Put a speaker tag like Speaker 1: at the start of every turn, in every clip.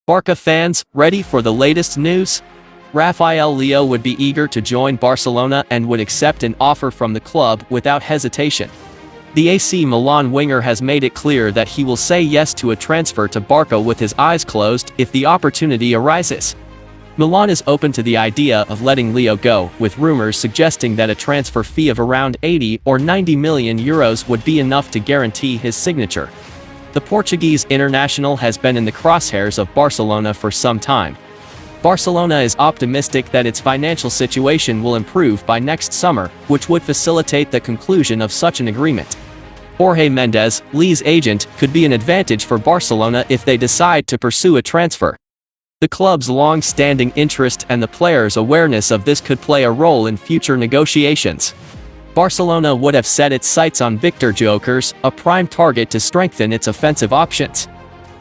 Speaker 1: Barca fans, ready for the latest news? Rafael Leão would be eager to join Barcelona and would accept an offer from the club without hesitation. The AC Milan winger has made it clear that he will say yes to a transfer to Barca with his eyes closed if the opportunity arises. Milan is open to the idea of letting Leão go, with rumors suggesting that a transfer fee of around 80 or 90 million euros would be enough to guarantee his signature. The Portuguese international has been in the crosshairs of Barcelona for some time. Barcelona is optimistic that its financial situation will improve by next summer, which would facilitate the conclusion of such an agreement. Jorge Mendes, Leão's agent, could be an advantage for Barcelona if they decide to pursue a transfer. The club's long-standing interest and the players' awareness of this could play a role in future negotiations. Barcelona would have set its sights on Viktor Gyokeres, a prime target to strengthen its offensive options.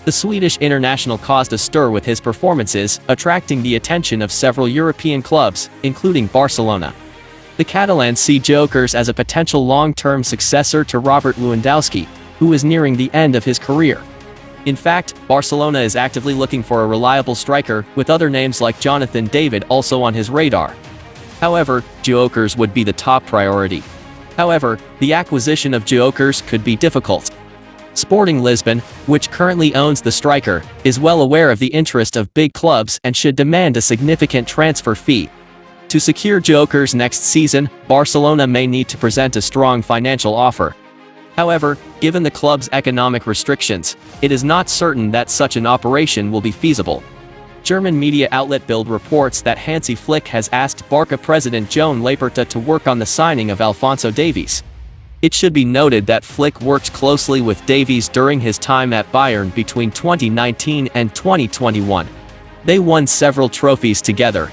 Speaker 1: The Swedish international caused a stir with his performances, attracting the attention of several European clubs, including Barcelona. The Catalans see Gyokeres as a potential long-term successor to Robert Lewandowski, who is nearing the end of his career. In fact, Barcelona is actively looking for a reliable striker, with other names like Jonathan David also on his radar. However, Gyokeres would be the top priority. However, the acquisition of Gyokeres could be difficult. Sporting Lisbon, which currently owns the striker, is well aware of the interest of big clubs and should demand a significant transfer fee. To secure Gyokeres next season, Barcelona may need to present a strong financial offer. However, given the club's economic restrictions, it is not certain that such an operation will be feasible. German media outlet Bild reports that Hansi Flick has asked Barca president Joan Laporta to work on the signing of Alphonso Davies. It should be noted that Flick worked closely with Davies during his time at Bayern between 2019 and 2021. They won several trophies together.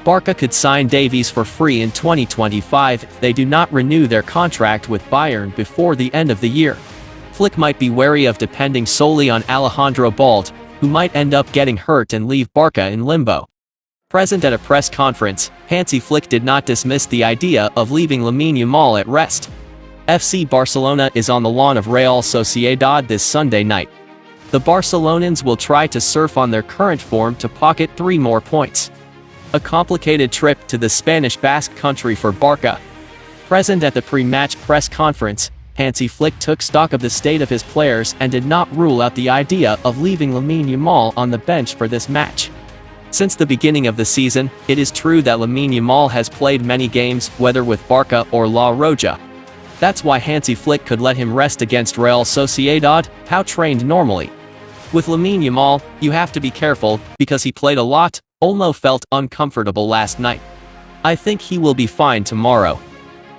Speaker 1: Barca could sign Davies for free in 2025 if they do not renew their contract with Bayern before the end of the year. Flick might be wary of depending solely on Alejandro Balde, who might end up getting hurt and leave Barca in limbo. Present at a press conference, Hansi Flick did not dismiss the idea of leaving Lamine Yamal at rest. FC Barcelona is on the lawn of Real Sociedad this Sunday night. The Barcelonans will try to surf on their current form to pocket 3 more points. A complicated trip to the Spanish Basque Country for Barca. Present at the pre-match press conference, Hansi Flick took stock of the state of his players and did not rule out the idea of leaving Lamine Yamal on the bench for this match. Since the beginning of the season, it is true that Lamine Yamal has played many games, whether with Barca or La Roja. That's why Hansi Flick could let him rest against Real Sociedad, how trained normally. With Lamine Yamal, you have to be careful, because he played a lot. Olmo felt uncomfortable last night. I think he will be fine tomorrow.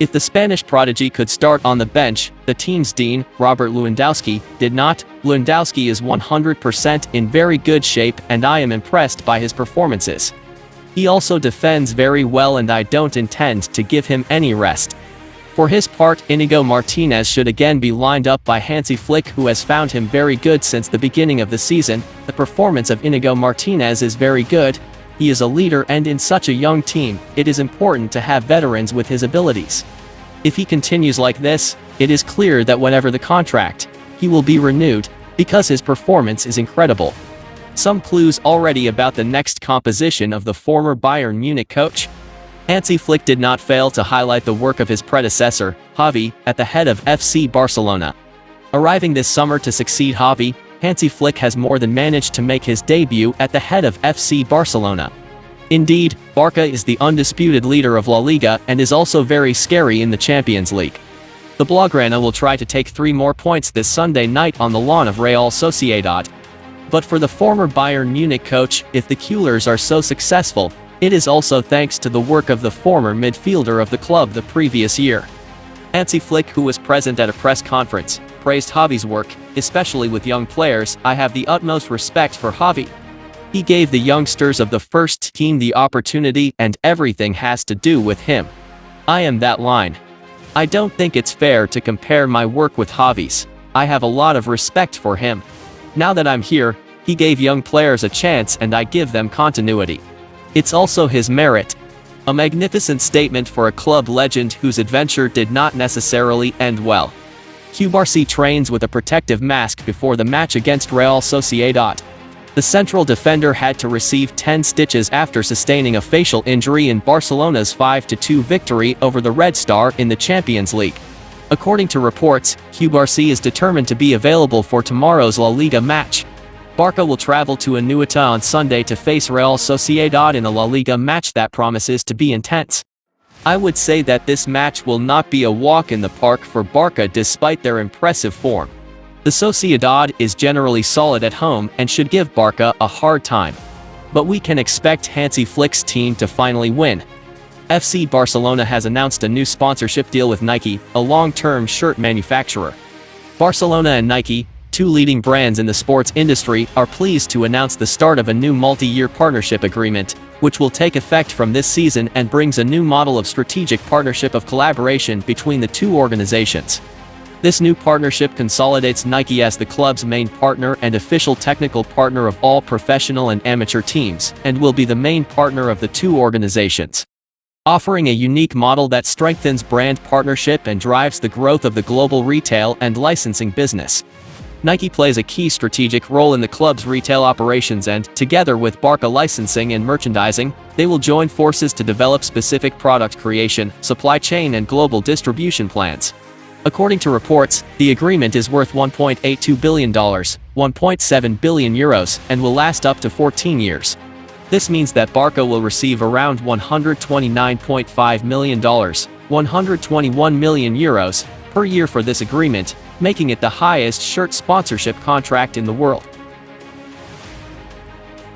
Speaker 1: If the Spanish prodigy could start on the bench, the team's dean, Robert Lewandowski, did not. Lewandowski is 100% in very good shape and I am impressed by his performances. He also defends very well and I don't intend to give him any rest. For his part, Inigo Martinez should again be lined up by Hansi Flick, who has found him very good since the beginning of the season. The performance of Inigo Martinez is very good. He is a leader and in such a young team, it is important to have veterans with his abilities. If he continues like this, it is clear that whenever the contract, he will be renewed, because his performance is incredible. Some clues already about the next composition of the former Bayern Munich coach. Hansi Flick did not fail to highlight the work of his predecessor, Xavi, at the head of FC Barcelona. Arriving this summer to succeed Xavi, Hansi Flick has more than managed to make his debut at the head of FC Barcelona. Indeed, Barca is the undisputed leader of La Liga and is also very scary in the Champions League. The Blaugrana will try to take 3 more points this Sunday night on the lawn of Real Sociedad. But for the former Bayern Munich coach, if the Keulers are so successful, it is also thanks to the work of the former midfielder of the club the previous year. Hansi Flick, who was present at a press conference, praised Xavi's work, especially with young players. I have the utmost respect for Xavi. He gave the youngsters of the first team the opportunity and everything has to do with him. I am that line. I don't think it's fair to compare my work with Xavi's. I have a lot of respect for him. Now that I'm here, he gave young players a chance and I give them continuity. It's also his merit. A magnificent statement for a club legend whose adventure did not necessarily end well. Cubarsí trains with a protective mask before the match against Real Sociedad. The central defender had to receive 10 stitches after sustaining a facial injury in Barcelona's 5-2 victory over the Red Star in the Champions League. According to reports, Gyokeres is determined to be available for tomorrow's La Liga match. Barça will travel to Anoeta on Sunday to face Real Sociedad in a La Liga match that promises to be intense. I would say that this match will not be a walk in the park for Barça despite their impressive form. The Sociedad is generally solid at home and should give Barça a hard time. But we can expect Hansi Flick's team to finally win. FC Barcelona has announced a new sponsorship deal with Nike, a long-term shirt manufacturer. Barcelona and Nike, two leading brands in the sports industry, are pleased to announce the start of a new multi-year partnership agreement, which will take effect from this season and brings a new model of strategic partnership of collaboration between the two organizations. This new partnership consolidates Nike as the club's main partner and official technical partner of all professional and amateur teams, and will be the main partner of the two organizations, offering a unique model that strengthens brand partnership and drives the growth of the global retail and licensing business. Nike plays a key strategic role in the club's retail operations and, together with Barça licensing and merchandising, they will join forces to develop specific product creation, supply chain and global distribution plans. According to reports, the agreement is worth $1.82 billion, €1.7 billion, and will last up to 14 years. This means that Barça will receive around $129.5 million, €121 million, per year for this agreement, making it the highest shirt sponsorship contract in the world.